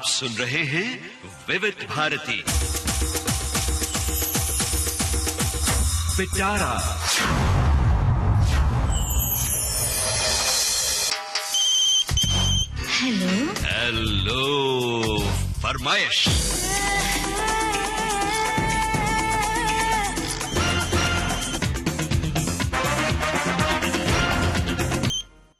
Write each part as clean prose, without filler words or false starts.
आप सुन रहे हैं विविध भारती पिटारा। हेलो फरमाइश।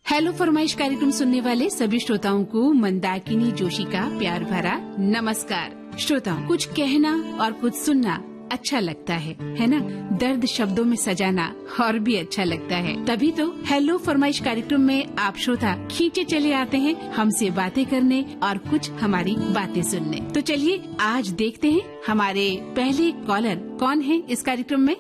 हेलो फरमाइश कार्यक्रम सुनने वाले सभी श्रोताओं को मंदाकिनी जोशी का प्यार भरा नमस्कार। श्रोताओं, कुछ कहना और कुछ सुनना अच्छा लगता है ना? दर्द शब्दों में सजाना और भी अच्छा लगता है। तभी तो हेलो फरमाइश कार्यक्रम में आप श्रोता खींचे चले आते हैं हमसे बातें करने और कुछ हमारी बातें सुनने। तो चलिए आज देखते हैं हमारे पहले कॉलर कौन है इस कार्यक्रम में।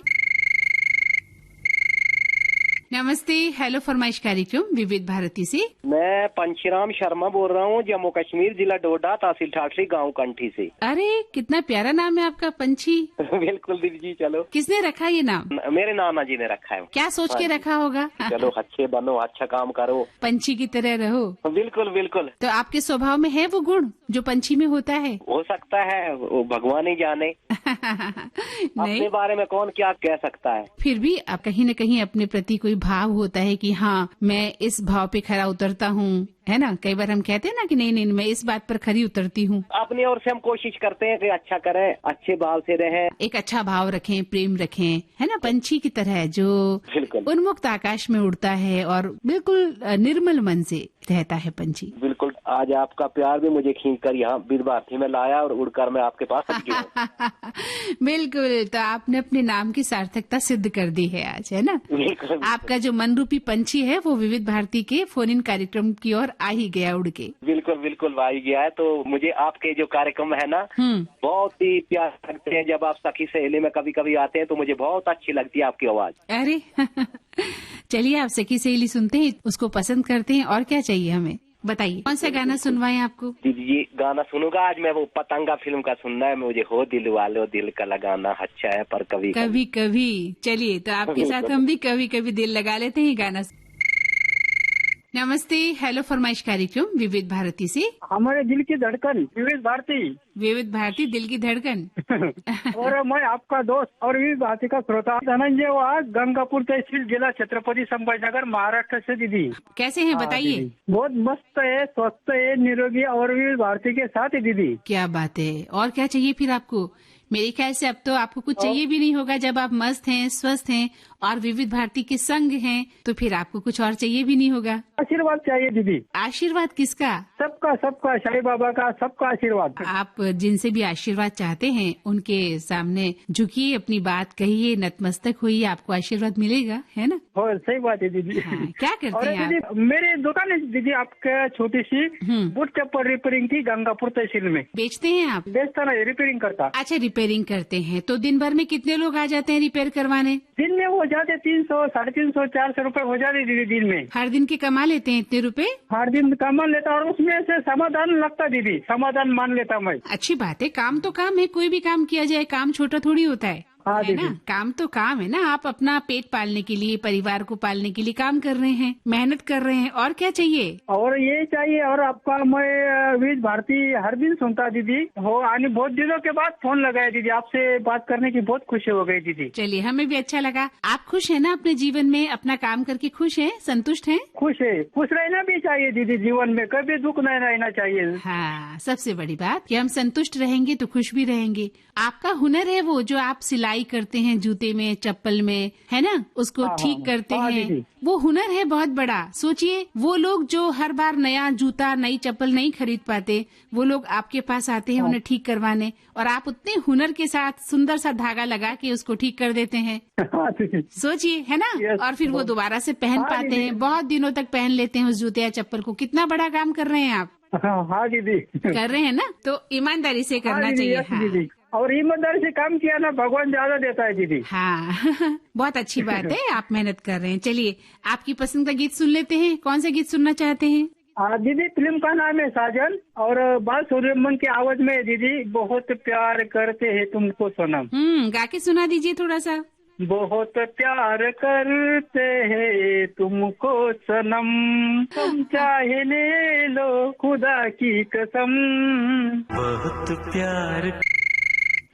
नमस्ते, हेलो फरमाइश कार्यक्रम विविध भारती से मैं पंचराम शर्मा बोल रहा हूँ, जम्मू कश्मीर, जिला डोडा, तहसील ठाठरी, गांव कंठी से। अरे कितना प्यारा नाम है आपका, पंछी। बिल्कुल दीदी जी। चलो, किसने रखा ये नाम? मेरे नाना जी ने रखा है। क्या सोच के रखा होगा? चलो अच्छे बनो, अच्छा काम करो, पंछी की तरह रहो। बिल्कुल बिल्कुल। तो आपके स्वभाव में है वो गुण जो पंछी में होता है? हो सकता है, वो भगवान ही जाने। अपने बारे में कौन क्या कह सकता है। फिर भी आप कहीं न कहीं अपने प्रति कोई भाव होता है कि हाँ मैं इस भाव पे खरा उतरता हूँ, है ना? कई बार हम कहते हैं ना कि नहीं मैं इस बात पर खरी उतरती हूँ। अपनी ओर से हम कोशिश करते हैं कि अच्छा करें, अच्छे भाव से रहें, एक अच्छा भाव रखें, प्रेम रखें, है ना? पंछी की तरह जो उन्मुक्त आकाश में उड़ता है और बिल्कुल निर्मल मन से रहता है पंछी। बिल्कुल। आज आपका प्यार भी मुझे खींच कर यहाँ विविध भारती में लाया और उड़कर मैं आपके पास आ गया। बिल्कुल, तो आपने अपने नाम की सार्थकता सिद्ध कर दी है आज, है ना? आपका जो मन रूपी पंछी है वो विविध भारती के फोन इन कार्यक्रम की ओर आ ही गया उड़ के। बिल्कुल बिल्कुल आ ही गया है। तो मुझे आपके जो कार्यक्रम है ना बहुत ही प्यार लगते हैं। जब आप सखी सहेली में कभी कभी आते हैं तो मुझे बहुत अच्छी लगती है आपकी आवाज। अरे चलिए आप सखी सहेली सुनते हैं, उसको पसंद करते हैं, और क्या चाहिए हमें? बताइए कौन सा गाना सुनवाएं आपको? दीदी जी गाना सुनूंगा आज मैं, वो पतंगा फिल्म का सुनना है मुझे। हो दिल वालो दिल का लगाना अच्छा है पर कभी कभी कभी। चलिए तो आपके साथ हम भी कभी कभी दिल लगा लेते हैं गाना। नमस्ते, हेलो फरमाइश कार्यक्रम विविध भारती से। हमारे दिल की धड़कन विविध भारती। विविध भारती दिल की धड़कन। और मैं आपका दोस्त और विविध भारती का श्रोता धनंजय वाघ, गंगापुर तहसील, जिला छत्रपति संभाजीनगर, महाराष्ट्र से। दीदी कैसे हैं बताइए? बहुत मस्त है, स्वस्थ है, निरोगी और विविध भारती के साथ है। दीदी क्या बात है, और क्या चाहिए फिर आपको? मेरे ख्याल से अब तो आपको कुछ चाहिए भी नहीं होगा। जब आप मस्त हैं, स्वस्थ हैं और विविध भारती के संग हैं तो फिर आपको कुछ और चाहिए भी नहीं होगा। आशीर्वाद चाहिए दीदी। आशीर्वाद किसका? सबका सबका, साईं बाबा का, सबका आशीर्वाद। आप जिनसे भी आशीर्वाद चाहते हैं उनके सामने झुकिए, अपनी बात कहिए, नतमस्तक होइए, आपको आशीर्वाद मिलेगा, है ना? और सही बात है दीदी। हाँ, क्या करते हैं दीदी आप? मेरी दुकान है दीदी, आपके छोटी सी बूट चप्पल रिपेयरिंग की, गंगापुर तहसील में। बेचते हैं आप? बेचता ना, रिपेयरिंग करता। अच्छा, रिपेयरिंग करते हैं। तो दिन भर में कितने लोग आ जाते हैं रिपेयर करवाने? दिन में हो जाते 300, 350, 400 रुपए हो जाते दीदी दिन में। हर दिन के कमा लेते हैं इतने रुपए? हर दिन कमा लेता और उसमें से समाधान लगता दीदी, समाधान मान लेता मैं। अच्छी बात है, काम तो काम है, कोई भी काम किया जाए, काम छोटा थोड़ी होता है ना? काम तो काम है ना। आप अपना पेट पालने के लिए, परिवार को पालने के लिए काम कर रहे हैं, मेहनत कर रहे हैं, और क्या चाहिए? और ये चाहिए। और आपका मैं विविध भारती हर दिन सुनता दीदी हो, आने बहुत दिनों के बाद फोन लगाया दीदी, आपसे बात करने की बहुत खुशी हो गई दीदी। चलिए हमें भी अच्छा लगा। आप खुश है ना अपने जीवन में? अपना काम करके खुश है, संतुष्ट है? खुश है, खुश रहना भी चाहिए दीदी। जीवन में कभी दुख नहीं रहना चाहिए। हाँ, सबसे बड़ी बात कि हम संतुष्ट रहेंगे तो खुश भी रहेंगे। आपका हुनर है वो जो आप सिलाई करते हैं, जूते में, चप्पल में, है ना, उसको ठीक करते हैं, वो हुनर है बहुत बड़ा। सोचिए वो लोग जो हर बार नया जूता, नई चप्पल नहीं खरीद पाते, वो लोग आपके पास आते हैं उन्हें ठीक करवाने, और आप उतने हुनर के साथ सुंदर सा धागा लगा के उसको ठीक कर देते हैं। सोचिए, है ना? और फिर वो दोबारा से पहन पाते हैं, बहुत दिनों तक पहन लेते हैं उस जूते या चप्पल को। कितना बड़ा काम कर रहे हैं आप। हाँ दीदी कर रहे हैं ना, तो ईमानदारी से करना चाहिए। हाँ। और ईमानदारी से काम किया ना, भगवान ज्यादा देता है दीदी। हाँ बहुत अच्छी बात है, आप मेहनत कर रहे हैं। चलिए आपकी पसंद का गीत सुन लेते हैं। कौन सा गीत सुनना चाहते हैं? दीदी फिल्म का नाम है साजन, और बाल सूर्यमन की आवाज में दीदी, बहुत प्यार करते हैं तुमको सनम। गा के सुना दीजिए थोड़ा सा। बहुत प्यार करते हैं तुमको सनम, तुम चाहे ले लो खुदा की कसम। बहुत प्यार।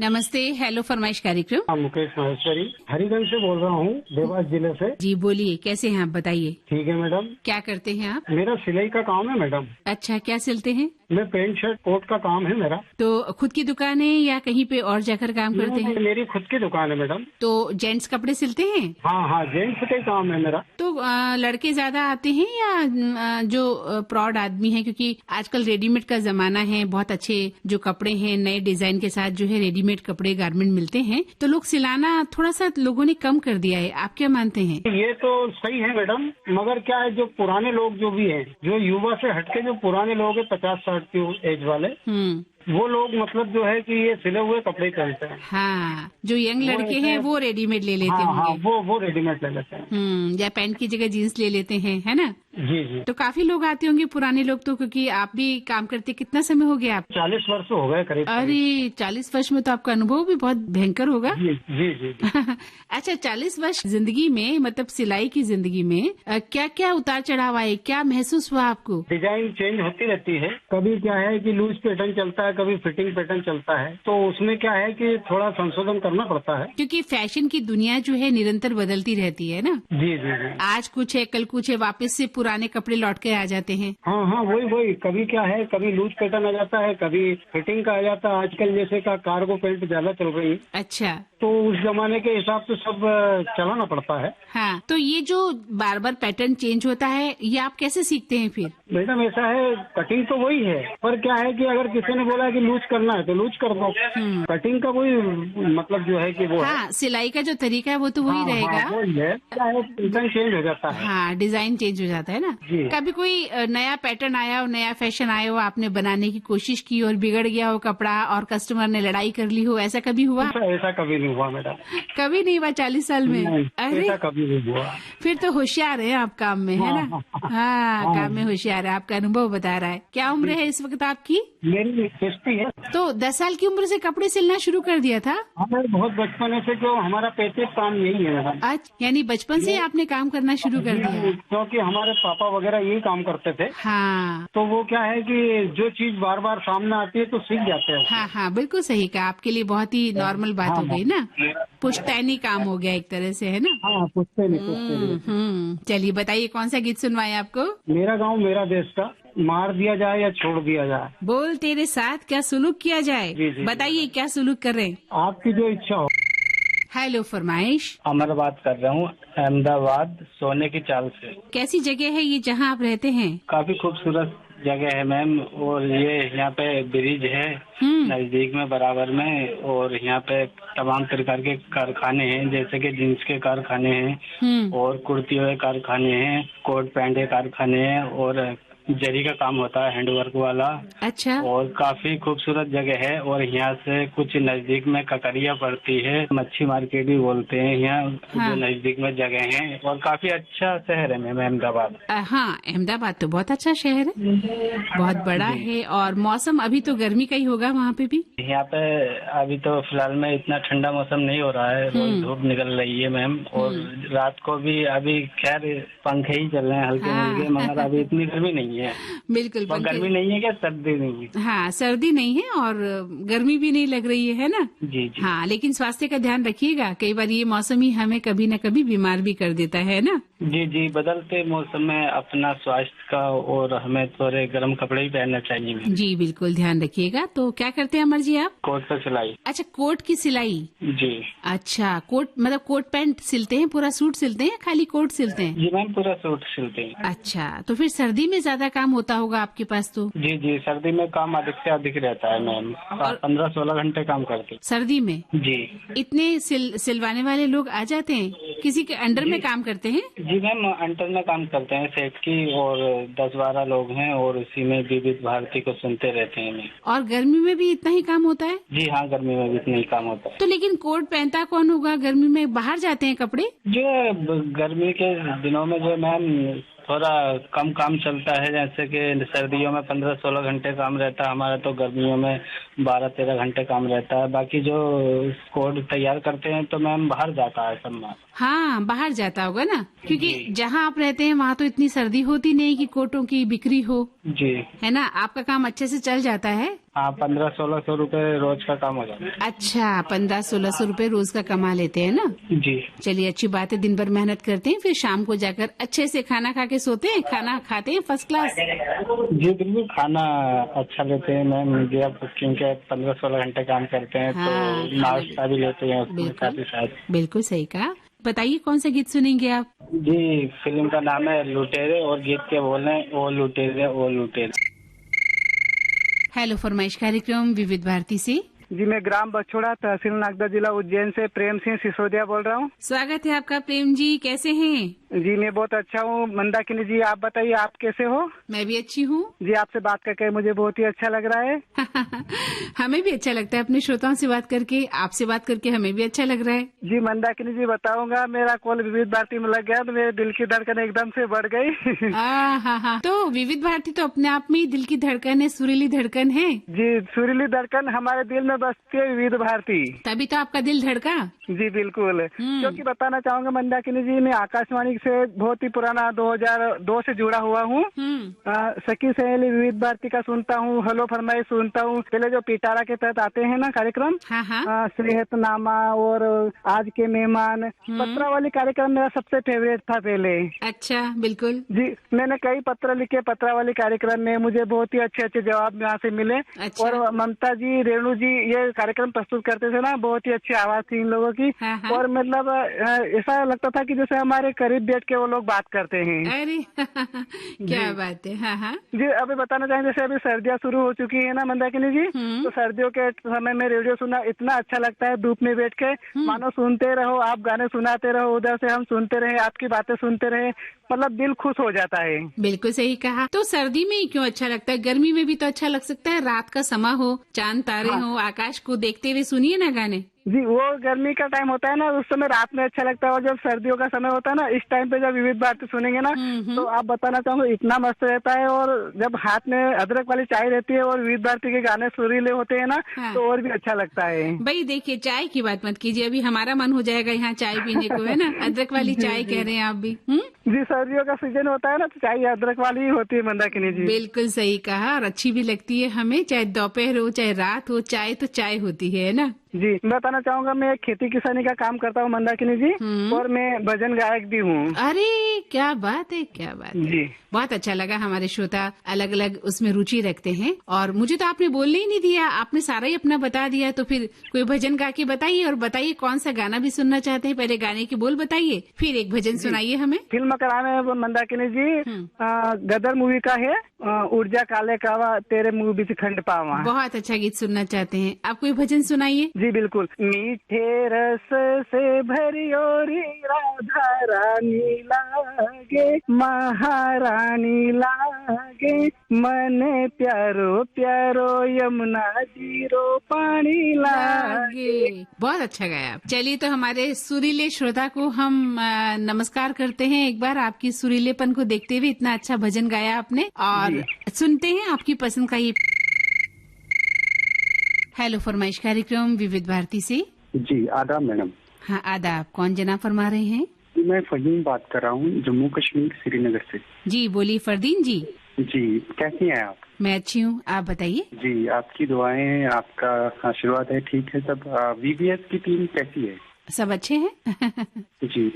नमस्ते, हेलो फरमाइश कार्यक्रम। हाँ, मुकेश महेश्वरी हरिगंज से बोल रहा हूँ, देवास जिले से। जी बोलिए, कैसे हैं आप, बताइए। ठीक है मैडम। क्या करते हैं आप? मेरा सिलाई का काम है मैडम। अच्छा, क्या सिलते हैं? मैं पेंट शर्ट कोट का काम है मेरा। तो खुद की दुकान है या कहीं पे और जाकर काम करते हैं? मेरी खुद की दुकान है मैडम। तो जेंट्स कपड़े सिलते हैं? हाँ, जेंट्स का ही काम है मेरा। तो लड़के ज्यादा आते हैं या जो प्रौढ़ आदमी है, क्योंकि आजकल रेडीमेड का जमाना है, बहुत अच्छे जो कपड़े हैं नए डिजाइन के साथ जो है रेडीमेड कपड़े गारमेंट मिलते हैं, तो लोग सिलाना थोड़ा सा लोगों ने कम कर दिया है। आप क्या मानते हैं? ये तो सही है मैडम, मगर क्या है, जो पुराने लोग जो भी हैं, जो युवा से हटके जो पुराने लोग हैं 50-60 की एज वाले, वो लोग मतलब जो है कि ये सिले हुए कपड़े पहनते हैं। हाँ, जो यंग लड़के हैं वो रेडीमेड ले लेते होंगे। वो रेडीमेड ले लेते हैं। या पैंट की जगह जीन्स ले लेते हैं, है ना? जी जी। तो काफी लोग आते होंगे पुराने लोग तो, क्योंकि आप भी काम करते कितना समय हो गया आप? 40 वर्ष हो गए करीब। अरे 40 वर्ष में तो आपका अनुभव भी बहुत भयंकर होगा। जी जी जी। अच्छा, 40 वर्ष जिंदगी में, मतलब सिलाई की जिंदगी में क्या क्या उतार चढ़ाव आए, क्या महसूस हुआ आपको? डिजाइन चेंज होती रहती है, कभी क्या है कि लूज पैटर्न चलता है, कभी फिटिंग पैटर्न चलता है, तो उसमें क्या है कि थोड़ा संशोधन करना पड़ता है, क्योंकि फैशन की दुनिया जो है निरंतर बदलती रहती है ना। जी जी जी। आज कुछ है, कल कुछ है, वापस से पुराने कपड़े लौट के आ जाते हैं। हाँ, वही कभी क्या है, कभी लूज पैटर्न आ जाता है, कभी फिटिंग का आ जाता है। आजकल जैसे का कार्गो पैंट ज्यादा चल रही है। अच्छा, तो उस जमाने के हिसाब से सब चलाना पड़ता है। हाँ, तो ये जो बार बार पैटर्न चेंज होता है, ये आप कैसे सीखते हैं फिर? मैडम ऐसा है, कटिंग तो वही है, पर क्या है कि अगर किसी ने बोला कि लूज करना है तो लूज कर दो। कटिंग का वही मतलब जो है कि वो हाँ, सिलाई का जो तरीका है वो तो वही रहेगा। वही है, क्या है, डिजाइन चेंज हो जाता है। हाँ, डिजाइन चेंज हो जाता है ना। कभी कोई नया पैटर्न आया हो, नया फैशन आया हो, आपने बनाने की कोशिश की और बिगड़ गया हो कपड़ा और कस्टमर ने लड़ाई कर ली हो, ऐसा कभी हुआ? ऐसा कभी नहीं हुआ मैडम। कभी नहीं हुआ 40 साल में? अरे ऐसा कभी नहीं हुआ। फिर तो होशियार है आप काम में, है ना? हाँ, काम में होशियार है, आपका अनुभव बता रहा है। क्या उम्र है इस वक्त आपकी? मेरी 60 है। तो 10 साल की उम्र से कपड़े सिलना शुरू कर दिया था? हमें बहुत बचपन से, जो हमारा पैतृक काम यही है मैडम। अच्छा, यानी बचपन से आपने काम करना शुरू कर दिया? क्योंकि हमारे पापा वगैरह यही काम करते थे। हाँ, तो वो क्या है कि जो चीज बार बार सामने आती है तो सीख जाते हैं। हाँ, बिल्कुल सही कहा। आपके लिए बहुत ही नॉर्मल बात हो गई ना, पुश्तैनी काम हो गया एक तरह से, है ना? हाँ, पूछते नहीं। चलिए बताइए, कौन सा गीत सुनवाए आपको? मेरा गांव मेरा देश का, मार दिया जाए या छोड़ दिया जाए। बोल तेरे साथ क्या सुलूक किया जाए। जी। बताइए क्या सुलूक कर रहे हैं? आपकी जो इच्छा हो। हेलो फरमाइश। अमर बात कर रहा हूँ, अहमदाबाद सोने की चाल से। कैसी जगह है ये जहाँ आप रहते हैं? काफी खूबसूरत जगह है मैम, और ये यहाँ पे ब्रिज है नजदीक में बराबर में, और यहाँ पे तमाम प्रकार के कारखाने हैं, जैसे कि जींस के कारखाने हैं और कुर्तियों के कारखाने हैं, कोट पैंट के कारखाने हैं, और जरी का काम होता है हैंडवर्क वाला। अच्छा। और काफी खूबसूरत जगह है, और यहाँ से कुछ नजदीक में ककरिया पड़ती है, मच्छी मार्केट भी बोलते हैं यहाँ। जो नजदीक में जगह है, और काफी अच्छा शहर है मैम अहमदाबाद। हाँ, अहमदाबाद तो बहुत अच्छा शहर है, बहुत बड़ा है, और मौसम अभी तो गर्मी का ही होगा वहाँ पे भी। यहाँ पे अभी तो फिलहाल में इतना ठंडा मौसम नहीं हो रहा है, रोज धूप निकल रही है मैम, और रात को भी अभी खैर पंखे ही चल रहे हैं हल्के फुल्के, मगर अभी इतनी गर्मी नहीं है। बिल्कुल, गर्मी नहीं है क्या, सर्दी नहीं है? हाँ, सर्दी नहीं है और गर्मी भी नहीं लग रही है ना? जी। हाँ, लेकिन स्वास्थ्य का ध्यान रखिएगा, कई बार ये मौसम ही हमें कभी न कभी बीमार भी कर देता है ना? जी, बदलते मौसम में अपना स्वास्थ्य का, और हमें थोड़े गर्म कपड़े ही पहनना चाहिए। जी बिल्कुल, ध्यान रखिएगा। तो क्या करते हैं अमर जी आप? कोट पर सिलाई। अच्छा, कोट की सिलाई। जी। अच्छा, कोट मतलब कोट पैंट सिलते हैं, पूरा सूट सिलते हैं, खाली कोट सिलते हैं? जी मैम, पूरा सूट सिलते हैं। अच्छा, तो फिर सर्दी में ज्यादा काम होता होगा आपके पास तो? जी, सर्दी में काम अधिक से अधिक रहता है मैम, 15-16 घंटे काम करते। सर्दी में? जी। इतने सिलवाने वाले लोग आ जाते हैं? किसी के अंडर में काम करते हैं? जी मैम, अंडर में काम करते हैं सेठ की, और 10-12 लोग हैं, और उसी में विविध भारती को सुनते रहते हैं मैम। और गर्मी में भी इतना ही काम होता है? जी हाँ, गर्मी में भी इतना ही काम होता है। तो लेकिन कोट पहनता कौन होगा गर्मी में? बाहर जाते हैं कपड़े? जो गर्मी के दिनों में जो मैम थोड़ा कम काम चलता है, जैसे कि सर्दियों में 15-16 घंटे काम रहता है हमारा, तो गर्मियों में 12-13 घंटे काम रहता है। बाकी जो कोड तैयार करते हैं तो मैम बाहर जाता है सब माल। हाँ, बाहर जाता होगा ना, क्योंकि जहाँ आप रहते हैं वहाँ तो इतनी सर्दी होती नहीं कि कोटों की बिक्री हो, जी है ना। आपका काम अच्छे से चल जाता है। हाँ, 1500-1600 रुपए रोज का काम हो जाता है। अच्छा, 1500-1600 रुपए रोज का कमा लेते हैं ना। जी चलिए, अच्छी बात है। दिन भर मेहनत करते हैं, फिर शाम को जाकर अच्छे से खाना खा के सोते हैं, खाना खाते हैं फर्स्ट क्लास। जी बिल्कुल, खाना अच्छा लेते हैं मैम, क्योंकि 15-16 घंटे काम करते हैं। हाँ, तो नाश्ता भी लेते हैं उसमें साथ ही साथ। बिल्कुल सही कहा। बताइए कौन सा गीत सुनेंगे आप? जी, फिल्म का नाम है लुटेरे और गीत के बोल हैं ओ लुटेरे ओ लुटेरे। हेलो फरमाइश कार्यक्रम विविध भारती से। जी, मैं ग्राम बछोड़ा, तहसील नागदा, जिला उज्जैन से प्रेम सिंह सिसोदिया बोल रहा हूँ। स्वागत है आपका प्रेम जी, कैसे हैं? जी, मैं बहुत अच्छा हूँ। मंदाकिनी जी, आप बताइए, आप कैसे हो? मैं भी अच्छी हूँ। जी, आपसे बात करके मुझे बहुत ही अच्छा लग रहा है। हमें भी अच्छा लगता है अपने श्रोताओं से बात करके, आपसे बात करके हमें भी अच्छा लग रहा है। जी मंदाकिनी जी, बताऊंगा, मेरा कॉल विविध भारती में लग गया तो मेरे दिल की धड़कन एकदम से बढ़ गई। हाँ, तो विविध भारती तो अपने आप में ही दिल की धड़कन है, सुरीली धड़कन है। जी, सुरीली धड़कन हमारे दिल में बसती है विविध भारती, तभी तो आपका दिल धड़का। जी बिल्कुल। क्योंकि बताना चाहूंगा मंदाकिनी जी, मैं आकाशवाणी से बहुत ही पुराना 2002 से जुड़ा हुआ हूँ। सखी सहेली विविध भारती का सुनता हूँ, हेलो फरमाइश सुनता हूँ। पहले जो पिटारा के तहत आते हैं ना कार्यक्रम, सेहतनामा और आज के मेहमान, पत्रावली कार्यक्रम मेरा सबसे फेवरेट था पहले। अच्छा, बिल्कुल जी, मैंने कई पत्र लिखे पत्रावली कार्यक्रम में, मुझे बहुत ही अच्छे अच्छे जवाब यहाँ से मिले। अच्छा। और ममता जी, रेणु जी ये कार्यक्रम प्रस्तुत करते थे ना, बहुत ही अच्छी आवाज थी इन लोगों की। और मतलब ऐसा लगता था कि जैसे हमारे करीब बैठ के वो लोग बात करते हैं। अरे क्या बात है। हाँ जी, अभी बताना चाहेंगे, जैसे अभी सर्दियाँ शुरू हो चुकी है ना मंदाकिनी जी, तो सर्दियों के समय में रेडियो सुनना इतना अच्छा लगता है, धूप में बैठ के मानो सुनते रहो, आप गाने सुनाते रहो, उधर से हम सुनते रहे, आपकी बातें सुनते रहे, मतलब दिल खुश हो जाता है। बिल्कुल सही कहा। तो सर्दी में ही क्यों अच्छा लगता है, गर्मी में भी तो अच्छा लग सकता है। रात का समय हो, चांद तारे हो, आकाश को देखते हुए सुनिए ना गाने। जी, वो गर्मी का टाइम होता है ना, उस समय रात में अच्छा लगता है। और जब सर्दियों का समय होता है ना, इस टाइम पे जब विविध भारती सुनेंगे ना, तो आप बताना चाहूँगा इतना मस्त रहता है। और जब हाथ में अदरक वाली चाय रहती है और विविध भारती के गाने सुरीले होते हैं ना, तो और भी अच्छा लगता है। भाई देखिए, चाय की बात मत कीजिए, अभी हमारा मन हो जाएगा यहाँ चाय पीने को, है ना। अदरक वाली चाय कह रहे हैं आप भी। जी, सर्दियों का सीजन होता है ना, तो चाय अदरक वाली ही होती है मंदाकिनी जी। बिल्कुल सही कहा, और अच्छी भी लगती है हमें, चाहे दोपहर हो चाहे रात हो, चाय तो चाय होती है ना। जी, बताना चाहूंगा, मैं खेती किसानी का काम करता हूँ मंदाकिनी जी, और मैं भजन गायक भी हूँ। अरे क्या बात है, क्या बात है जी। बहुत अच्छा लगा, हमारे श्रोता अलग अलग उसमें रुचि रखते हैं। और मुझे तो आपने बोलने ही नहीं दिया, आपने सारा ही अपना बता दिया। तो फिर कोई भजन गा के बताइए, और बताइए कौन सा गाना भी सुनना चाहते हैं। पहले गाने के बोल बताइए, फिर एक भजन सुनाइए हमें। फिल्म का नाम है मंदाकिनी जी, गदर मूवी का है, ऊर्जा काले कावा तेरे मुँह बीच खंड पावा। बहुत अच्छा गीत सुनना चाहते हैं आप, कोई भजन सुनाइए। जी बिल्कुल। मीठे रस से भरियोरी राधा रानी लागे, महारानी लागे, मने प्यारो प्यारो यमुना जीरो पानी लागे। बहुत अच्छा गाया आप। चलिए, तो हमारे सुरीले श्रोता को हम नमस्कार करते हैं एक बार, आपकी सुरीलेपन को देखते हुए। इतना अच्छा भजन गाया आपने, और सुनते हैं आपकी पसंद का ये हेलो फरमाइश कार्यक्रम विविध भारती से। जी आदाब मैडम। हाँ आदाब, कौन जनाब फरमा रहे हैं? मैं फहीम बात कर रहा हूँ, जम्मू कश्मीर श्रीनगर से। जी बोलिए फरदीन जी। जी, कैसी हैं आप? मैं अच्छी हूँ, आप बताइए। जी, आपकी दुआएं हैं, आपका आशीर्वाद है, ठीक है सब। वीवीएस की टीम कैसी है? सब अच्छे हैं। जी,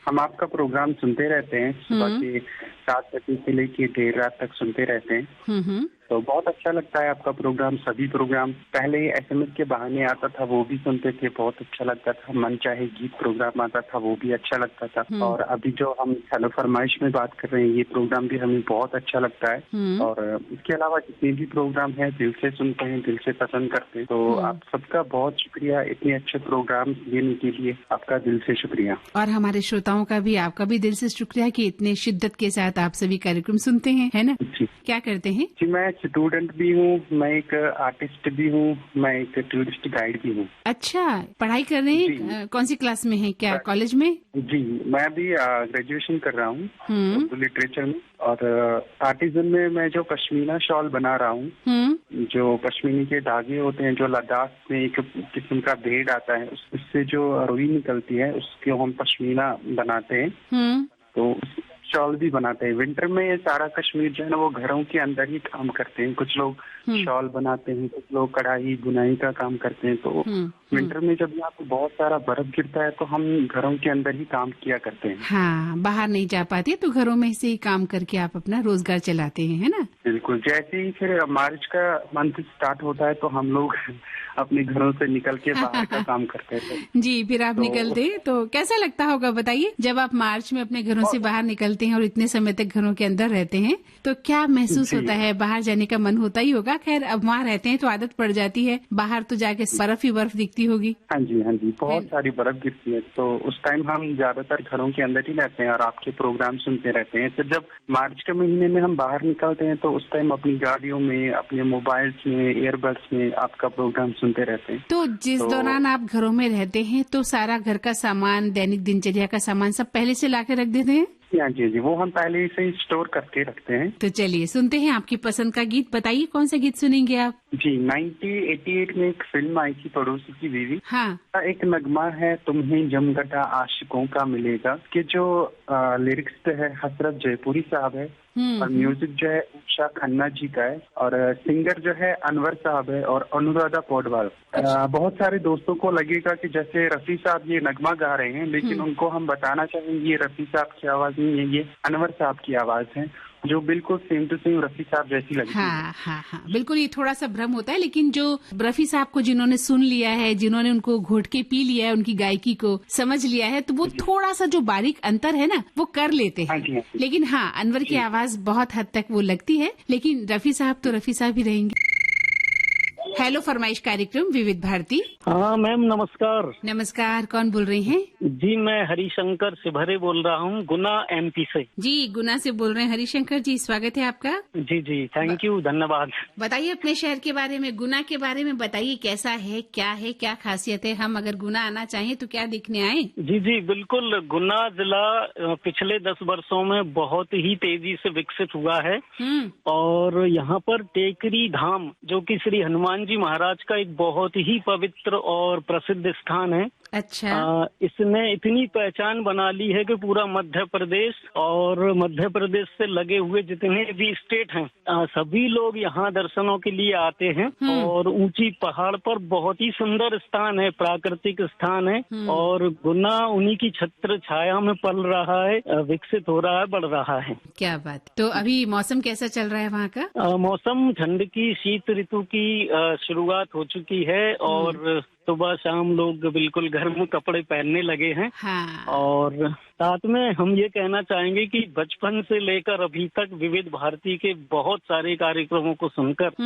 हम आपका प्रोग्राम सुनते रहते हैं, सुबह के 7 बजे से लेके देर रात तक सुनते रहते हैं। तो बहुत अच्छा लगता है आपका प्रोग्राम, सभी प्रोग्राम। पहले एसएमएस के बहाने आता था, वो भी सुनते थे, बहुत अच्छा लगता था। मन चाहे गीत प्रोग्राम आता था, वो भी अच्छा लगता था। और अभी जो हम हेलो फरमाइश में बात कर रहे हैं, ये प्रोग्राम भी हमें बहुत अच्छा लगता है। और इसके अलावा जितने भी प्रोग्राम है, दिल से सुनते हैं, दिल से पसंद करते हैं। तो आप सबका बहुत शुक्रिया, इतने अच्छे प्रोग्राम देने के लिए आपका दिल से शुक्रिया। और हमारे श्रोताओं श्रोताओं का भी, आपका भी दिल से शुक्रिया कि इतने शिद्दत के साथ आप सभी कार्यक्रम सुनते हैं, है ना? क्या करते हैं? जी, मैं स्टूडेंट भी हूँ, मैं एक आर्टिस्ट भी हूँ, मैं एक टूरिस्ट गाइड भी हूँ। अच्छा, पढ़ाई कर रहे हैं? कौन सी क्लास में है? क्या कॉलेज में? जी, मैं अभी ग्रेजुएशन कर रहा हूँ उर्दू लिटरेचर में। और आर्टिजन में मैं जो पश्मीना शॉल बना रहा हूँ, जो पश्मीनी के धागे होते हैं, जो लद्दाख में एक किस्म का भेड़ आता है, उससे जो रुई निकलती है उसको हम पश्मीना बनाते हैं। तो शॉल भी बनाते हैं। विंटर में सारा कश्मीर जो है ना वो घरों के अंदर ही काम करते हैं। कुछ लोग शॉल बनाते हैं, कुछ लोग कढ़ाई बुनाई का काम करते हैं। तो विंटर में जब यहाँ पे बहुत सारा बर्फ गिरता है तो हम घरों के अंदर ही काम किया करते हैं। हाँ, बाहर नहीं जा पाते तो घरों में से ही काम करके आप अपना रोजगार चलाते हैं, है ना? बिल्कुल। जैसे ही फिर मार्च का मंथ स्टार्ट होता है तो हम लोग अपने घरों से निकल के बाहर का काम करते हैं। जी, फिर आप निकलते तो कैसा लगता होगा बताइए, जब आप मार्च में अपने घरों से बाहर निकलते हैं और इतने समय तक घरों के अंदर रहते हैं तो क्या महसूस होता है? बाहर जाने का मन होता ही होगा। खैर, अब वहाँ रहते हैं तो आदत पड़ जाती है, बाहर तो जाके बर्फ ही बर्फ दिखती होगी। हाँ जी, हाँ जी, बहुत सारी बर्फ गिरती है। तो उस टाइम हम ज्यादातर घरों के अंदर ही रहते हैं और आपके प्रोग्राम सुनते रहते हैं। तो जब मार्च के महीने में हम बाहर निकलते हैं तो उस टाइम अपनी गाड़ियों में, अपने मोबाइल्स में, ईयरबड्स में आपका प्रोग्राम सुनते रहते हैं। तो जिस दौरान आप घरों में रहते हैं तो सारा घर का सामान, दैनिक दिनचर्या का सामान सब पहले से लाके रख देते हैं? हाँ जी, जी, वो हम पहले से ही स्टोर करके रखते हैं। तो चलिए सुनते हैं आपकी पसंद का गीत। बताइए कौन सा गीत सुनेंगे आप? जी, 1988 में एक फिल्म आई थी पड़ोसी की बीवी। हाँ, एक नगमा है तुम्हें जमघटा आशिकों का मिलेगा, कि जो लिरिक्स है हसरत जयपुरी साहब है और म्यूजिक जो है उषा खन्ना जी का है और सिंगर जो है अनवर साहब है और अनुराधा पौडवाल। बहुत सारे दोस्तों को लगेगा कि जैसे रफी साहब ये नगमा गा रहे हैं, लेकिन उनको हम बताना चाहेंगे ये रफी साहब की आवाज नहीं है, ये अनवर साहब की आवाज है, जो बिल्कुल सेम टू सेम रफी साहब जैसी लगती है। हाँ, बिल्कुल। ये थोड़ा सा भ्रम होता है, लेकिन जो रफी साहब को जिन्होंने सुन लिया है, जिन्होंने उनको घोट के पी लिया है, उनकी गायकी को समझ लिया है, तो वो थोड़ा सा जो बारीक अंतर है ना वो कर लेते हैं। हाँ, लेकिन हाँ, अनवर की आवाज बहुत हद तक वो लगती है, लेकिन रफी साहब तो रफी साहब ही रहेंगे। हेलो फरमाइश कार्यक्रम विविध भारती। हाँ मैम, नमस्कार। नमस्कार, कौन बोल रहे हैं? जी, मैं हरिशंकर सिभरे बोल रहा हूँ, गुना MP से। जी, गुना से बोल रहे हैं हरिशंकर जी, स्वागत है आपका। जी जी, थैंक यू, धन्यवाद। बताइए अपने शहर के बारे में, गुना के बारे में बताइए, कैसा है, क्या खासियत है? हम अगर गुना आना चाहें तो क्या देखने आए? जी जी, बिल्कुल। गुना जिला पिछले 10 वर्षों में बहुत ही तेजी से विकसित हुआ है और यहाँ पर टेकरी धाम, जो कि श्री हनुमान जी महाराज का एक बहुत ही पवित्र और प्रसिद्ध स्थान है। अच्छा। इसने इतनी पहचान बना ली है कि पूरा मध्य प्रदेश और मध्य प्रदेश से लगे हुए जितने भी स्टेट हैं, सभी लोग यहाँ दर्शनों के लिए आते हैं। और ऊंची पहाड़ पर बहुत ही सुंदर स्थान है, प्राकृतिक स्थान है और गुना उन्हीं की छत्र छाया में पल रहा है, विकसित हो रहा है, बढ़ रहा है। क्या बात। तो अभी मौसम कैसा चल रहा है वहाँ का? मौसम ठंड की, शीत ऋतु की शुरुआत हो चुकी है और सुबह शाम लोग बिल्कुल गर्म कपड़े पहनने लगे हैं। हाँ। और साथ में हम ये कहना चाहेंगे कि बचपन से लेकर अभी तक विविध भारती के बहुत सारे कार्यक्रमों को सुनकर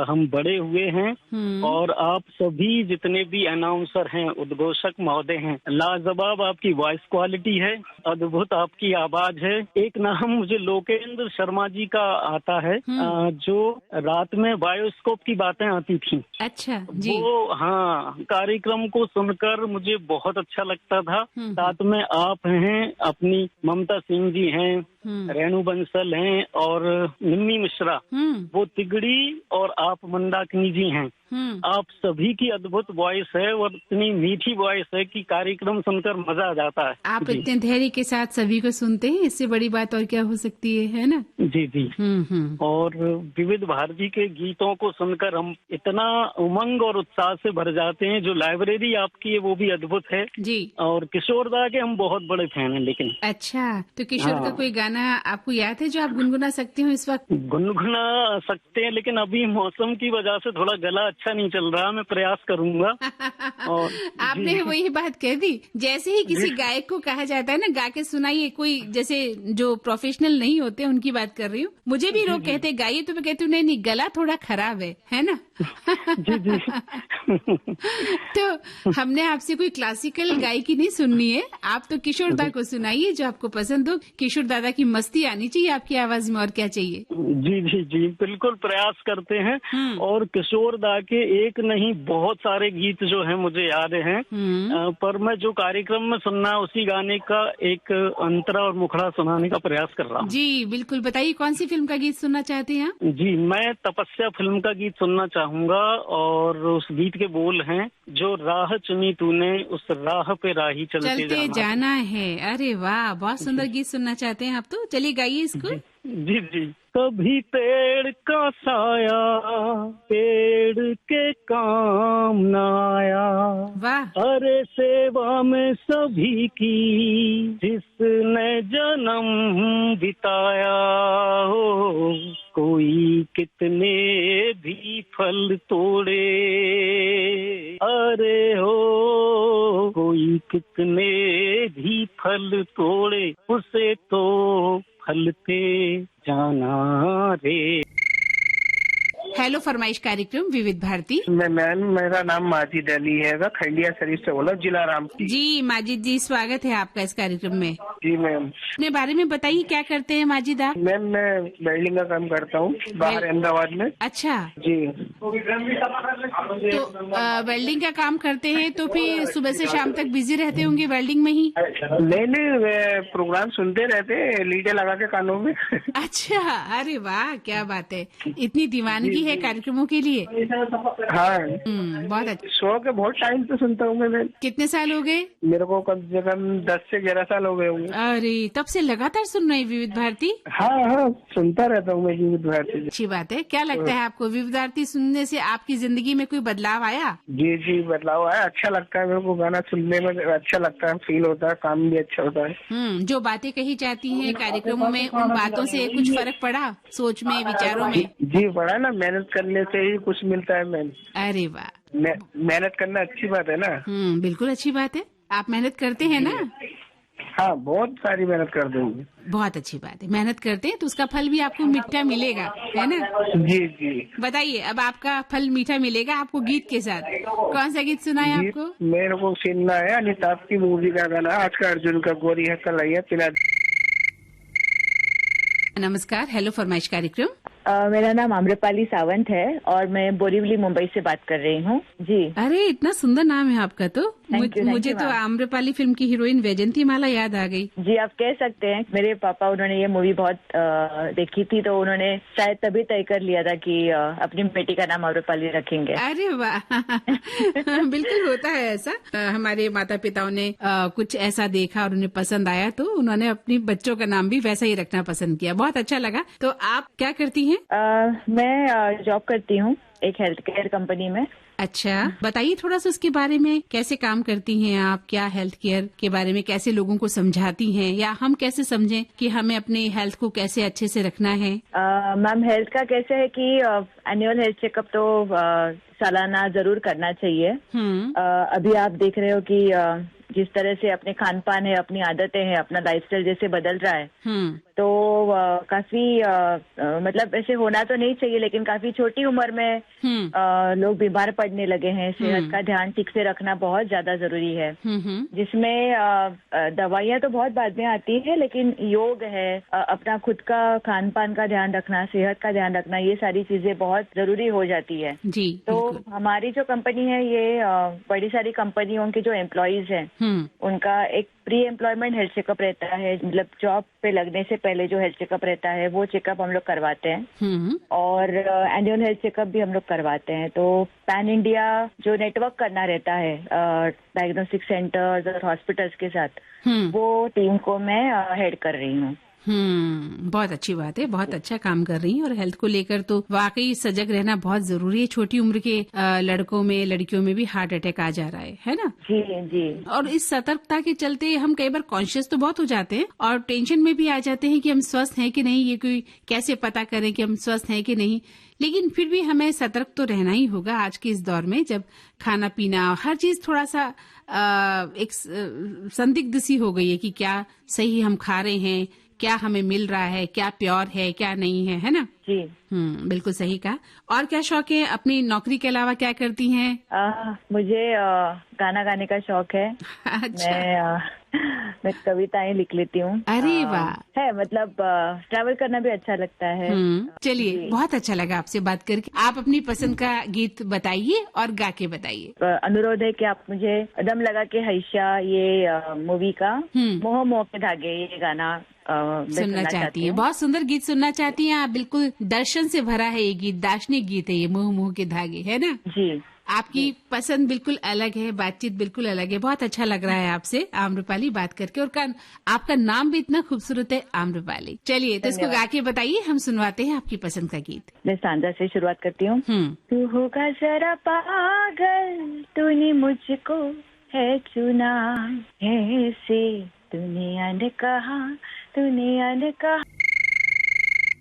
हम बड़े हुए हैं और आप सभी जितने भी अनाउंसर हैं, उद्घोषक महोदय हैं, लाजवाब आपकी वॉइस क्वालिटी है, अद्भुत आपकी आवाज है। एक नाम मुझे लोकेंद्र शर्मा जी का आता है, जो रात में बायोस्कोप की बातें आती थी। अच्छा जी। वो हाँ, कार्यक्रम को सुनकर मुझे बहुत अच्छा लगता था। साथ में आप हैं, अपनी ममता सिंह जी हैं, रेणु बंसल हैं और निम्मी मिश्रा, वो तिगड़ी और आप मंदाकिनी जी हैं। आप सभी की अद्भुत वॉइस है और इतनी मीठी वॉइस है कि कार्यक्रम सुनकर मजा आ जाता है। आप इतने धैर्य के साथ सभी को सुनते हैं, इससे बड़ी बात और क्या हो सकती है ना? जी जी। और विविध भारती के गीतों को सुनकर हम इतना उमंग और उत्साह से भर जाते हैं। जो लाइब्रेरी आपकी है वो भी अद्भुत है जी। और किशोर दा के हम बहुत बड़े फैन हैं। लेकिन अच्छा, तो किशोर का कोई गाना गाना आपको याद है जो आप गुनगुना सकते हो इस वक्त? गुनगुना सकते हैं, लेकिन अभी मौसम की वजह से थोड़ा गला अच्छा नहीं चल रहा, मैं प्रयास करूंगा। और आपने वही बात कह दी, जैसे ही किसी गायक को कहा जाता है ना गा के सुनाइए, कोई जैसे जो प्रोफेशनल नहीं होते उनकी बात कर रही हूँ, मुझे भी लोग कहते गाइए, तो मैं कहती हूँ नहीं गला थोड़ा खराब है ना। जी जी। तो हमने आपसे कोई क्लासिकल गायकी नहीं सुननी है, आप तो किशोर दा को सुनाइए जो आपको पसंद हो। किशोर दादा की मस्ती आनी चाहिए आपकी आवाज में, और क्या चाहिए। जी जी जी, बिल्कुल प्रयास करते हैं। और किशोर दा के एक नहीं बहुत सारे गीत जो हैं मुझे याद हैं, पर मैं जो कार्यक्रम में सुनना उसी गाने का एक अंतरा और मुखड़ा सुनाने का प्रयास कर रहा हूँ। जी बिल्कुल, बताइए कौन सी फिल्म का गीत सुनना चाहते हैं आप? जी, मैं तपस्या फिल्म का गीत सुनना चाहूंगा, और उस गीत के बोल हैं, जो राह चुनी तूने उस राह पे राही चलते जाना है। अरे वाह, बहुत सुंदर गीत सुनना चाहते हैं आप, तो चलिए गाइए इसको। जी जी। कभी पेड़ का साया पेड़ के काम न आया, वाह। अरे सेवा में सभी की जिसने जन्म बिताया हो, कोई कितने भी फल तोड़े, अरे हो कोई कितने भी फल तोड़े, उसे तो फलते जाना रे। हेलो फरमाइश कार्यक्रम विविध भारती। मैम मेरा नाम माजिद अली है, खंडिया शरीफ से बोला, जिला रामपुर। जी माजिद जी, स्वागत है आपका इस कार्यक्रम में। जी मैम। अपने बारे में बताइए, क्या करते हैं माजिद आप? मैम मैं वेल्डिंग का काम करता हूँ बाहर अहमदाबाद में। अच्छा जी। तो वेल्डिंग का काम करते हैं तो फिर सुबह से शाम तक बिजी रहते होंगे वेल्डिंग में ही? नहीं, प्रोग्राम सुनते रहते, लीडे लगा के कानों में। अच्छा, अरे वाह, क्या बात है, इतनी दीवानगी है कार्यक्रमों के लिए। हाँ बहुत अच्छा। शो के बहुत टाइम से सुनता हूँ मैं। कितने साल हो गए? मेरे को कम से कम 10 से 11 साल हो गए होंगे। अरे तब से लगातार सुन रहे हैं विविध भारती? हाँ, सुनता रहता हूँ मैं विविध भारती। अच्छी बात है। क्या लगता है आपको, विविध भारती सुनने से आपकी जिंदगी में कोई बदलाव आया? जी जी, बदलाव आया। अच्छा लगता है मेरे को, गाना सुनने में अच्छा लगता है, फील होता है, काम भी अच्छा होता है। जो बातें कही जाती हैं कार्यक्रमों में, उन बातों से कुछ फर्क पड़ा सोच में, विचारों में? जी पड़ा ना, मेहनत करने से ही कुछ मिलता है मैम। अरे वाह, मेहनत करना अच्छी बात है ना। बिल्कुल अच्छी बात है। आप मेहनत करते हैं ना? हाँ, बहुत सारी मेहनत कर दूंगी। बहुत अच्छी बात है, मेहनत करते हैं तो उसका फल भी आपको मीठा मिलेगा, है ना? जी जी। बताइए, अब आपका फल मीठा मिलेगा आपको गीत के साथ। कौन सा गीत सुना है आपको? मेरे को सुनना है अमिताभ की मूवी का गाना, आज का अर्जुन का गोरी है कलैया पिला। नमस्कार, हेलो फरमाइश कार्यक्रम। मेरा नाम आम्रपाली सावंत है और मैं बोरीवली मुंबई से बात कर रही हूँ। जी। अरे इतना सुंदर नाम है आपका तो। मुझे तो मैम। आम्रपाली फिल्म की हीरोइन वैजंती माला याद आ गई। जी, आप कह सकते हैं। मेरे पापा, उन्होंने ये मूवी बहुत देखी थी, तो उन्होंने शायद तभी तय कर लिया था कि अपनी बेटी का नाम आम्रपाली रखेंगे। अरे वाह। बिल्कुल होता है ऐसा। हमारे माता पिताओं ने कुछ ऐसा देखा और उन्हें पसंद आया, तो उन्होंने अपनी बच्चों का नाम भी वैसा ही रखना पसंद किया। बहुत अच्छा लगा। तो आप क्या करती हैं? मैं जॉब करती हूँ एक हेल्थ केयर कंपनी में। अच्छा, बताइए थोड़ा सा उसके बारे में, कैसे काम करती हैं आप? क्या हेल्थ केयर के बारे में कैसे लोगों को समझाती हैं, या हम कैसे समझें कि हमें अपने हेल्थ को कैसे अच्छे से रखना है? मैम, हेल्थ का कैसे है कि एनुअल हेल्थ चेकअप तो सालाना जरूर करना चाहिए। अभी आप देख रहे हो कि जिस तरह से अपने खान पान है, अपनी आदतें हैं, अपना लाइफस्टाइल जैसे बदल रहा है, तो काफी मतलब ऐसे होना तो नहीं चाहिए, लेकिन काफी छोटी उम्र में लोग बीमार पड़ने लगे हैं। सेहत का ध्यान ठीक से रखना बहुत ज्यादा जरूरी है, जिसमें दवाइयाँ तो बहुत बाद में आती है, लेकिन योग है, अपना खुद का खान पान का ध्यान रखना, सेहत का ध्यान रखना, ये सारी चीजें बहुत जरूरी हो जाती है। जी, तो हमारी जो कंपनी है, ये बड़ी सारी कंपनियों के जो एम्प्लॉइज हैं, उनका एक प्री एम्प्लॉयमेंट हेल्थ चेकअप रहता है। मतलब जॉब पे लगने से पहले जो हेल्थ चेकअप रहता है, वो चेकअप हम लोग करवाते हैं। और एनुअल हेल्थ चेकअप भी हम लोग करवाते हैं। तो पैन इंडिया जो नेटवर्क करना रहता है डायग्नोस्टिक सेंटर्स और हॉस्पिटल्स के साथ, वो टीम को मैं हेड कर रही हूँ। बहुत अच्छी बात है, बहुत अच्छा काम कर रही हैं। और हेल्थ को लेकर तो वाकई सजग रहना बहुत जरूरी है। छोटी उम्र के लड़कों में, लड़कियों में भी हार्ट अटैक आ जा रहा है ना? जी जी। और इस सतर्कता के चलते हम कई बार कॉन्शियस तो बहुत हो जाते हैं और टेंशन में भी आ जाते हैं कि हम स्वस्थ हैं कि नहीं, ये कोई कैसे पता करें कि हम स्वस्थ हैं कि नहीं। लेकिन फिर भी हमें सतर्क तो रहना ही होगा आज के इस दौर में, जब खाना पीना हर चीज थोड़ा सा एक संदिग्ध सी हो गई है कि क्या सही हम खा रहे हैं, क्या हमें मिल रहा है, क्या प्योर है, क्या नहीं है ना? जी। बिल्कुल सही कहा। और क्या शौक है? अपनी नौकरी के अलावा क्या करती हैं? मुझे गाना गाने का शौक है। अच्छा। मैं कविताएं लिख लेती हूँ। अरे वाह। है मतलब ट्रैवल करना भी अच्छा लगता है। चलिए, बहुत अच्छा लगा आपसे बात करके। आप अपनी पसंद का गीत बताइए और गा के बताइए। अनुरोध है कि आप मुझे दम लगा के हैशा ये मूवी का मोह मोह के धागे ये गाना सुनना चाहती है। बहुत सुंदर गीत सुनना चाहती हैं आप। बिल्कुल दर्शन से भरा है ये गीत, दार्शनिक गीत है ये, मोह मोह के धागे, है ना? जी। आपकी पसंद बिल्कुल अलग है, बातचीत बिल्कुल अलग है। बहुत अच्छा लग रहा है आपसे आम्रपाली बात करके, और आपका नाम भी इतना खूबसूरत है, आम्रपाली। चलिए, तो इसको गा के बताइए, हम सुनवाते हैं आपकी पसंद का गीत। मैं सांझा से शुरुआत करती हूँ। तू होगा जरा पागल, तूने मुझको है चुना, ऐसे दुनिया ने कहा, दुनिया ने कहा।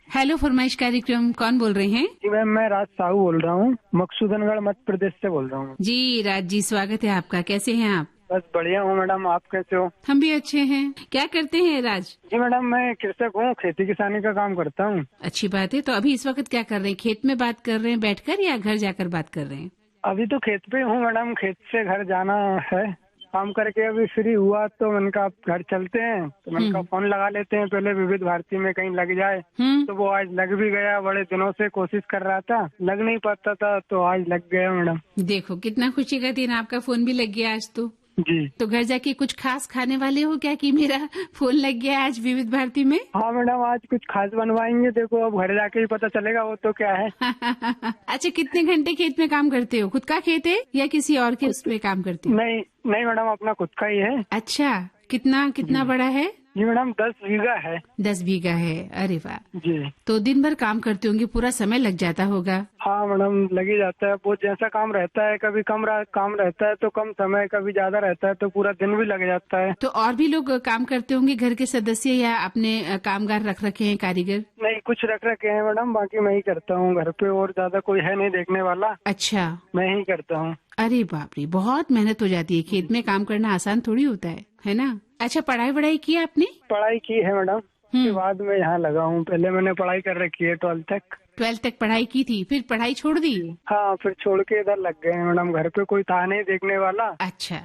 हेलो फरमाइश कार्यक्रम, कौन बोल रहे हैं? जी मैम, मैं राज साहू बोल रहा हूँ, मकसूदनगढ़ मध्य प्रदेश से बोल रहा हूँ। जी राज जी, स्वागत है आपका। कैसे हैं आप? बस बढ़िया हूँ मैडम, आप कैसे हो? हम भी अच्छे हैं। क्या करते हैं राज? जी मैडम, मैं कृषक हूँ, खेती किसानी का काम करता हूँ। अच्छी बात है। तो अभी इस वक्त क्या कर रहे हैं? खेत में बात कर रहे हैं बैठकर या घर जाकर बात कर रहे हैं? अभी तो खेत पे हूँ मैडम, खेत से घर जाना है। काम करके अभी फ्री हुआ तो मैंने कहा घर चलते हैं, तो मैंने कहा फोन लगा लेते हैं, पहले विविध भारती में कहीं लग जाए। तो वो आज लग भी गया। बड़े दिनों से कोशिश कर रहा था, लग नहीं पाता था, तो आज लग गया मैडम। देखो कितना खुशी का दिन, आपका फोन भी लग गया आज तो। जी। तो घर जाके कुछ खास खाने वाले हो क्या कि मेरा फोन लग गया आज विविध भारती में? हाँ मैडम, आज कुछ खास बनवाएंगे। देखो अब घर जाके ही पता चलेगा वो तो क्या है। अच्छा, कितने घंटे खेत में काम करते हो? खुद का खेत है या किसी और के उसमें काम करते हो? नहीं मैडम, अपना खुद का ही है। अच्छा, कितना बड़ा है? जी मैडम, 10 बीघा है। 10 बीघा है, अरे वाह। जी। तो दिन भर काम करते होंगे, पूरा समय लग जाता होगा? हाँ मैडम, लग ही जाता है। वो जैसा काम रहता है, कभी कम काम रहता है तो कम समय, कभी ज्यादा रहता है तो पूरा दिन भी लग जाता है। तो और भी लोग काम करते होंगे घर के सदस्य, या अपने कामगार रख रखे हैं, कारीगर? नहीं, कुछ रख रखे हैं मैडम, बाकी मैं ही करता हूँ घर पे, और ज्यादा कोई है नहीं देखने वाला। अच्छा। मैं ही करता हूँ। अरे बाप रे, बहुत मेहनत हो जाती है। खेत में काम करना आसान थोड़ी होता है ना? अच्छा, पढ़ाई की है आपने? पढ़ाई की है मैडम, उसके बाद में यहाँ लगा हूँ। पहले मैंने पढ़ाई कर रखी है 12th तक। 12th तक पढ़ाई की थी, फिर पढ़ाई छोड़ दी? हाँ, फिर छोड़ के इधर लग गए मैडम। घर पे कोई था नहीं देखने वाला। अच्छा।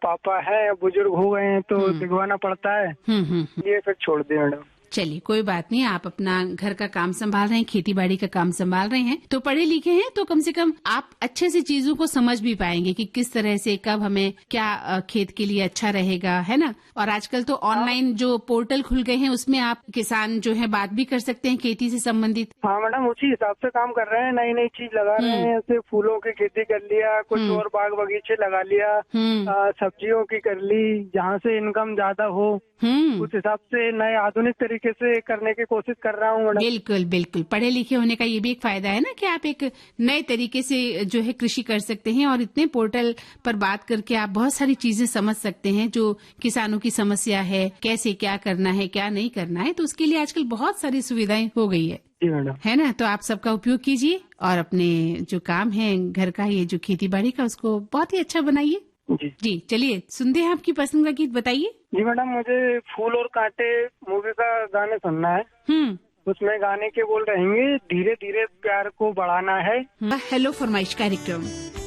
पापा है, बुजुर्ग हो गए हैं तो दिखवाना पड़ता है, ये फिर छोड़ दिया मैडम। चलिए, कोई बात नहीं। आप अपना घर का काम संभाल रहे हैं, खेती बाड़ी का काम संभाल रहे हैं, तो पढ़े लिखे हैं तो कम से कम आप अच्छे से चीजों को समझ भी पाएंगे कि किस तरह से कब हमें क्या खेत के लिए अच्छा रहेगा, है ना? और आजकल तो ऑनलाइन जो पोर्टल खुल गए हैं, उसमें आप किसान जो है बात भी कर सकते हैं खेती से संबंधित। हाँ मैडम, उसी हिसाब से काम कर रहे हैं। नई नई चीज लगा रहे हैं, जैसे फूलों की खेती कर लिया, कुछ और बाग बगीचे लगा लिया, सब्जियों की कर ली, जहाँ से इनकम ज्यादा हो उस हिसाब से नए आधुनिक तरीके से करने की कोशिश कर रहा हूँ मैडम। बिल्कुल बिल्कुल, पढ़े लिखे होने का ये भी एक फायदा है ना कि आप एक नए तरीके से जो है कृषि कर सकते हैं, और इतने पोर्टल पर बात करके आप बहुत सारी चीजें समझ सकते हैं जो किसानों की समस्या है, कैसे क्या करना है, क्या नहीं करना है। तो उसके लिए आजकल बहुत सारी सुविधाएं हो गई है। जी मैडम। है ना? तो आप सबका उपयोग कीजिए और अपने जो काम है घर का, ये जो खेती बाड़ी का, उसको बहुत ही अच्छा बनाइए। जी, चलिए सुनते हैं आपकी पसंद का गीत, बताइए। जी मैडम, मुझे फूल और कांटे मूवी का गाने सुनना है। उसमें गाने के बोल रहेंगे, धीरे धीरे प्यार को बढ़ाना है। हेलो फरमाइश कार्यक्रम,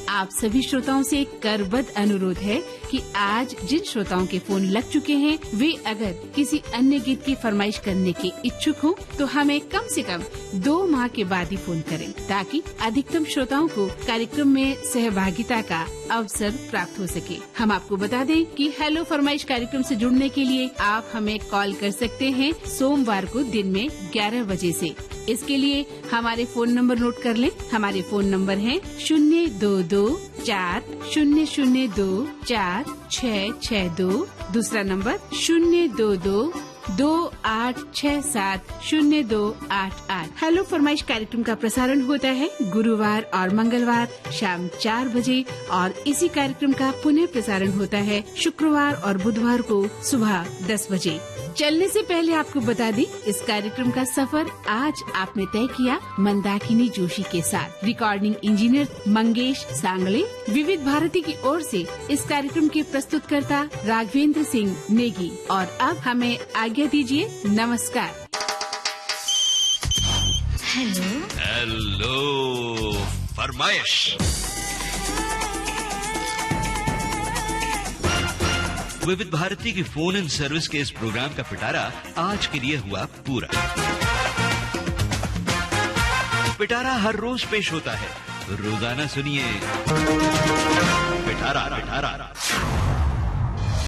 आप सभी श्रोताओं से एक करबद्ध अनुरोध है कि आज जिन श्रोताओं के फोन लग चुके हैं, वे अगर किसी अन्य गीत की फरमाइश करने के इच्छुक हों तो हमें कम से कम 2 माह के बाद ही फोन करें, ताकि अधिकतम श्रोताओं को कार्यक्रम में सहभागिता का अवसर प्राप्त हो सके। हम आपको बता दें कि हेलो फरमाइश कार्यक्रम से जुड़ने के लिए आप हमें कॉल कर सकते हैं सोमवार को दिन में 11 बजे से। इसके लिए हमारे फोन नंबर नोट कर लें। हमारे फोन नंबर हैं 02240024662, दूसरा नंबर 02240 98670288। हेलो फरमाइश कार्यक्रम का प्रसारण होता है गुरुवार और मंगलवार शाम 4 बजे और इसी कार्यक्रम का पुनः प्रसारण होता है शुक्रवार और बुधवार को सुबह 10 बजे। चलने से पहले आपको बता दें, इस कार्यक्रम का सफर आज आपने तय किया मंदाकिनी जोशी के साथ। रिकॉर्डिंग इंजीनियर मंगेश सांगले। विविध भारती की ओर से इस कार्यक्रम के प्रस्तुतकर्ता राघवेंद्र सिंह नेगी। और अब हमें आज्ञा दीजिए। नमस्कार। हेलो फरमाइश। विविध भारती की फोन इन सर्विस के इस प्रोग्राम का पिटारा आज के लिए हुआ पूरा। पिटारा हर रोज पेश होता है, रोजाना सुनिए पिटारा।